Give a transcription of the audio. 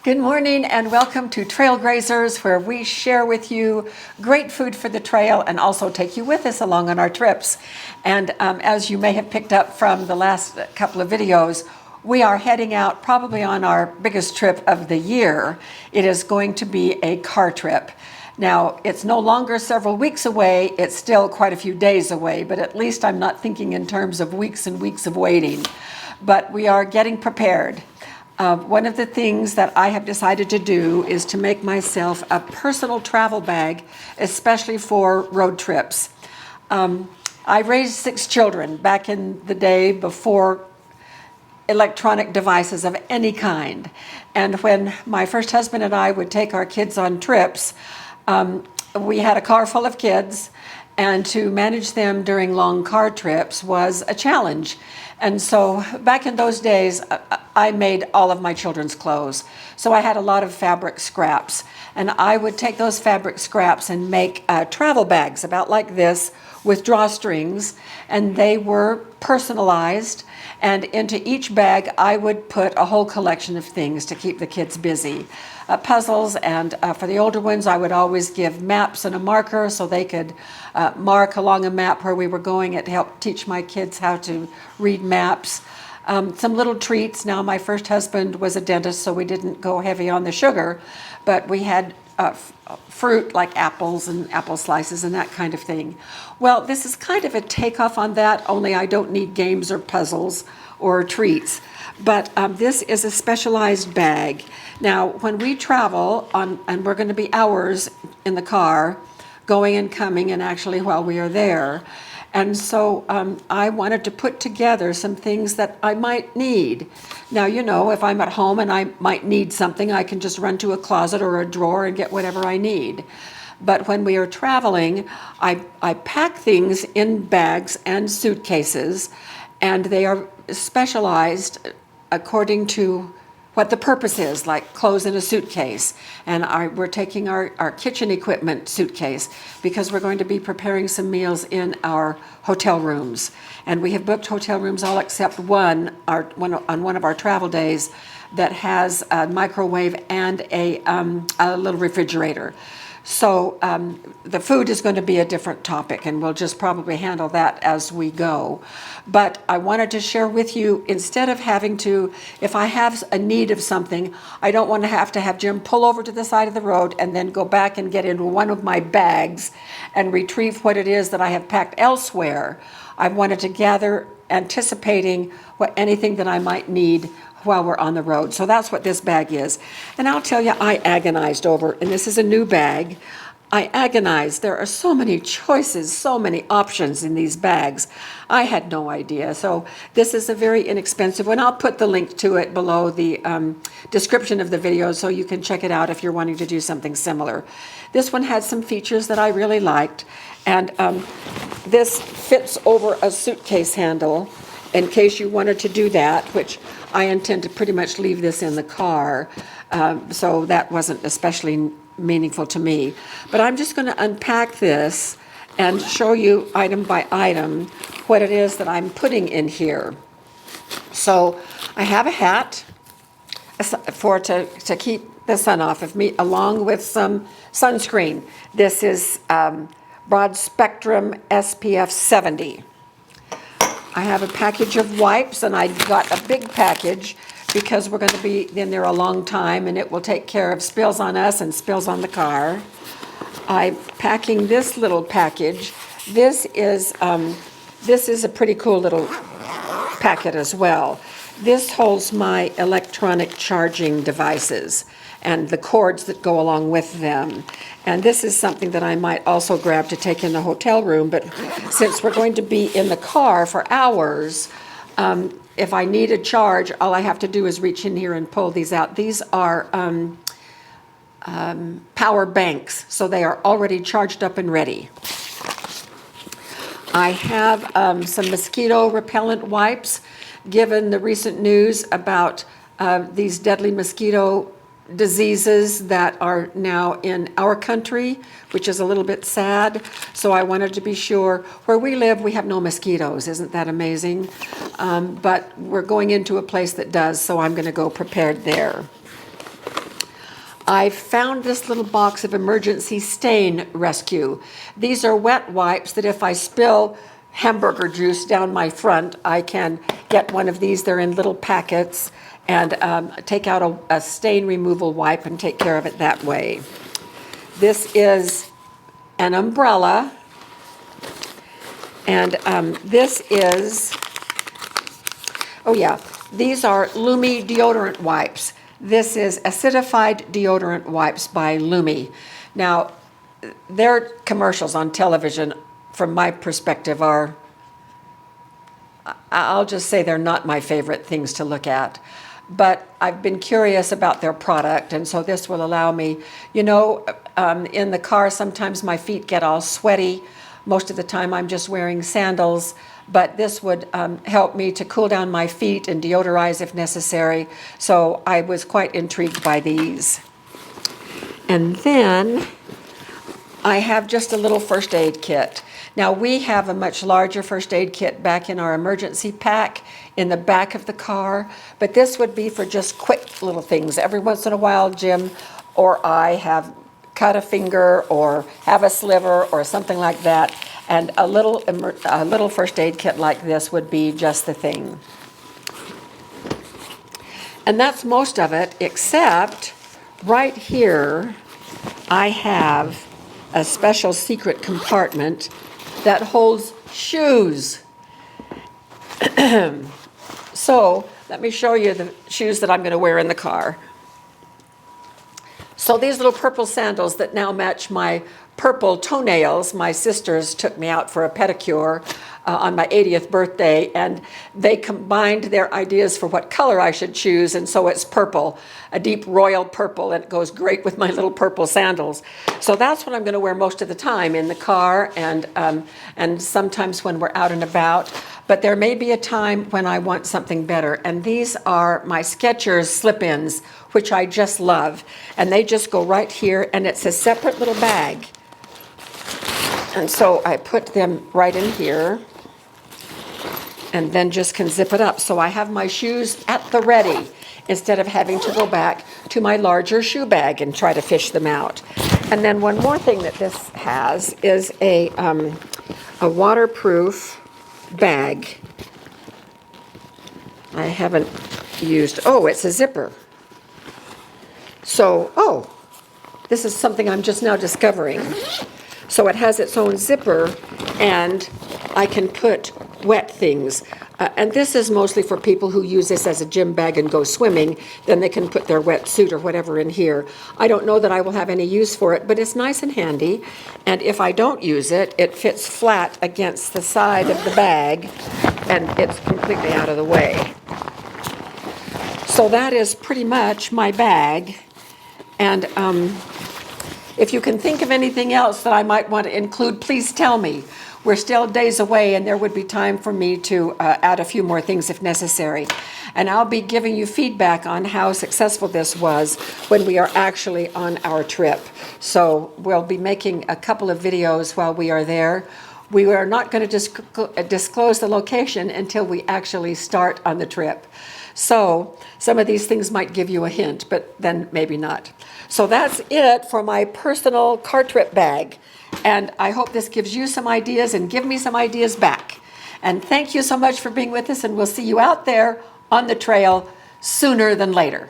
Good morning and welcome to Trail Grazers, where we share with you great food for the trail and also take you with us along on our trips. And as you may have picked up from the last couple of videos, we are heading out probably on our biggest trip of the year. It is going to be a car trip. Now, it's no longer several weeks away, it's still quite a few days away, but at least I'm not thinking in terms of weeks and weeks of waiting. But we are getting prepared. One of the things that I have decided to do is to make myself a personal travel bag, especially for road trips. I raised 6 children back in the day before electronic devices of any kind. And when my first husband and I would take our kids on trips, we had a car full of kids, and to manage them during long car trips was a challenge. And so back in those days, I made all of my children's clothes. So I had a lot of fabric scraps, and I would take those fabric scraps and make travel bags about like this with drawstrings, and they were personalized. And into each bag, I would put a whole collection of things to keep the kids busy. Puzzles, and for the older ones, I would always give maps and a marker so they could mark along a map where we were going. It helped teach my kids how to read maps. Some little treats. Now, my first husband was a dentist, so we didn't go heavy on the sugar, but we had fruit like apples and apple slices and that kind of thing. Well, this is kind of a takeoff on that, only I don't need games or puzzles or treats. But this is a specialized bag. Now, when we travel, and we're going to be hours in the car, going and coming, and actually while we are there, and so I wanted to put together some things that I might need. Now, you know, if I'm at home and I might need something, I can just run to a closet or a drawer and get whatever I need. But when we are traveling, I pack things in bags and suitcases, and they are specialized according to what the purpose is, like clothes in a suitcase. And we're taking our kitchen equipment suitcase because we're going to be preparing some meals in our hotel rooms. And we have booked hotel rooms all except one on one of our travel days that has a microwave and a little refrigerator. So the food is going to be a different topic, and we'll just probably handle that as we go. But I wanted to share with you, instead of having to, if I have a need of something, I don't want to have Jim pull over to the side of the road and then go back and get into one of my bags and retrieve what it is that I have packed elsewhere. I wanted to gather, anticipating anything that I might need while we're on the road. So that's what this bag is. And I'll tell you, I agonized over, and this is a new bag. I agonized. There are so many choices, so many options in these bags. I had no idea. So this is a very inexpensive one. I'll put the link to it below the description of the video so you can check it out if you're wanting to do something similar. This one had some features that I really liked. And this fits over a suitcase handle in case you wanted to do that, which I intend to pretty much leave this in the car, so that wasn't especially meaningful to me. But I'm just going to unpack this and show you item by item what it is that I'm putting in here. So I have a hat to keep the sun off of me, along with some sunscreen. This is Broad Spectrum SPF 70. I have a package of wipes, and I got a big package because we're going to be in there a long time, and it will take care of spills on us and spills on the car. I'm packing this little package. This is a pretty cool little packet as well. This holds my electronic charging devices and the cords that go along with them. And this is something that I might also grab to take in the hotel room, but since we're going to be in the car for hours, if I need a charge, all I have to do is reach in here and pull these out. These are power banks, so they are already charged up and ready. I have some mosquito repellent wipes, given the recent news about these deadly mosquito diseases that are now in our country, which is a little bit sad. So I wanted to be sure. Where we live, we have no mosquitoes. Isn't that amazing? But we're going into a place that does, so I'm going to go prepared there. I found this little box of emergency stain rescue. These are wet wipes that if I spill hamburger juice down my front, I can get one of these. They're in little packets, and take out a stain removal wipe and take care of it that way. This is an umbrella, and this is, oh yeah, these are Lumi deodorant wipes. This is acidified deodorant wipes by Lumi. Now, their commercials on television, from my perspective, are, I'll just say they're not my favorite things to look at. But I've been curious about their product, and so this will allow me, you know, in the car sometimes my feet get all sweaty. Most of the time I'm just wearing sandals, but this would help me to cool down my feet and deodorize if necessary. So I was quite intrigued by these. And then I have just a little first aid kit. Now we have a much larger first aid kit back in our emergency pack in the back of the car, but this would be for just quick little things. Every once in a while, Jim or I have cut a finger or have a sliver or something like that, and a little first aid kit like this would be just the thing. And that's most of it, except right here I have a special secret compartment that holds shoes. So let me show you the shoes that I'm going to wear in the car. So these little purple sandals that now match my purple toenails, my sisters took me out for a pedicure on my 80th birthday, and they combined their ideas for what color I should choose, and so it's purple, a deep royal purple, and it goes great with my little purple sandals. So that's what I'm going to wear most of the time in the car, and sometimes when we're out and about. But there may be a time when I want something better, and these are my Skechers slip-ins, which I just love, and they just go right here, and it's a separate little bag. And so I put them right in here and then just can zip it up. So I have my shoes at the ready instead of having to go back to my larger shoe bag and try to fish them out. And then one more thing that this has is a waterproof bag. I haven't used, oh, it's a zipper. So, oh, this is something I'm just now discovering. So it has its own zipper, and I can put wet things. And this is mostly for people who use this as a gym bag and go swimming. Then they can put their wetsuit or whatever in here. I don't know that I will have any use for it, but it's nice and handy. And if I don't use it, it fits flat against the side of the bag, and it's completely out of the way. So that is pretty much my bag. And if you can think of anything else that I might want to include, please tell me. We're still days away, and there would be time for me to add a few more things if necessary. And I'll be giving you feedback on how successful this was when we are actually on our trip. So we'll be making a couple of videos while we are there. We are not going to disclose the location until we actually start on the trip. So some of these things might give you a hint, but then maybe not. So that's it for my personal car trip bag. And I hope this gives you some ideas and give me some ideas back. And thank you so much for being with us, and we'll see you out there on the trail sooner than later.